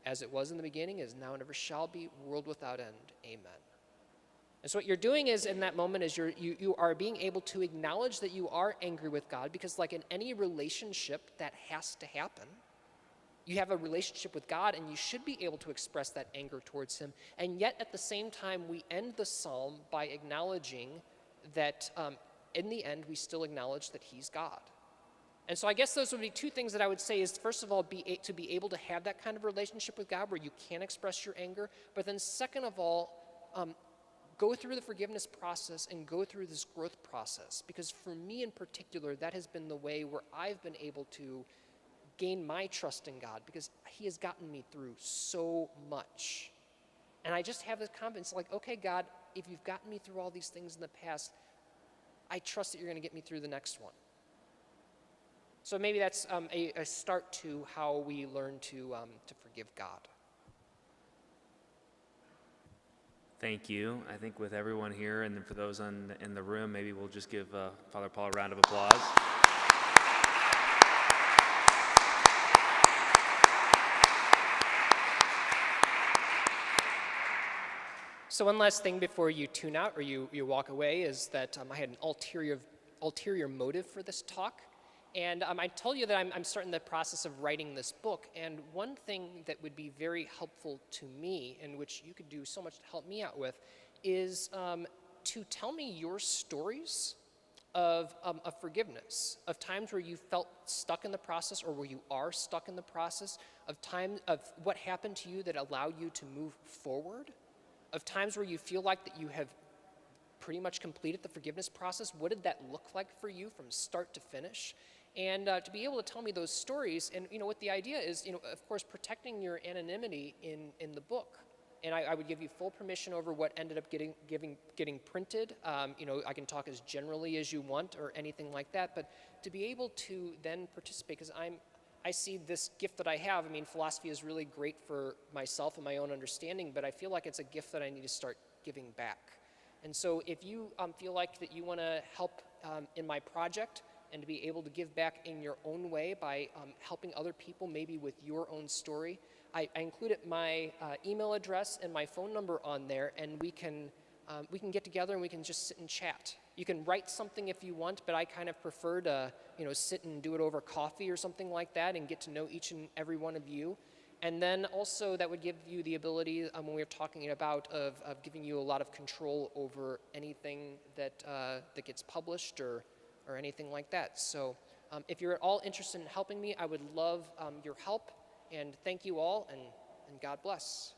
as it was in the beginning, is now, and ever shall be, world without end. Amen. And so what you're doing is, in that moment, is you are being able to acknowledge that you are angry with God, because like in any relationship, that has to happen. You have a relationship with God, and you should be able to express that anger towards Him. And yet, at the same time, we end the psalm by acknowledging that in the end, we still acknowledge that He's God. And so I guess those would be two things that I would say is, first of all, to be able to have that kind of relationship with God where you can express your anger, but then second of all, go through the forgiveness process and go through this growth process. Because for me in particular, that has been the way where I've been able to gain my trust in God, because he has gotten me through so much. And I just have this confidence, like, okay, God, if you've gotten me through all these things in the past, I trust that you're going to get me through the next one. So maybe that's a start to how we learn to forgive God. Thank you. I think with everyone here and then for those in the room, maybe we'll just give Father Paul a round of applause. So one last thing before you tune out or you walk away is that I had an ulterior motive for this talk. And I told you that I'm starting the process of writing this book. And one thing that would be very helpful to me, and which you could do so much to help me out with, is to tell me your stories of forgiveness, of times where you felt stuck in the process or where you are stuck in the process, of what happened to you that allowed you to move forward, of times where you feel like that you have pretty much completed the forgiveness process. What did that look like for you from start to finish? And to be able to tell me those stories, and what the idea is, of course, protecting your anonymity in the book. And I would give you full permission over what ended up getting printed. I can talk as generally as you want or anything like that, but to be able to then participate, because I see this gift that I have. I mean, philosophy is really great for myself and my own understanding, but I feel like it's a gift that I need to start giving back. And so if you feel like that you want to help in my project and to be able to give back in your own way by helping other people maybe with your own story, I included my email address and my phone number on there, and we can get together and we can just sit and chat. You can write something if you want, but I kind of prefer to sit and do it over coffee or something like that and get to know each and every one of you. And then also that would give you the ability, when we were talking about, of giving you a lot of control over anything that gets published or anything like that. So if you're at all interested in helping me, I would love your help. And thank you all, and God bless.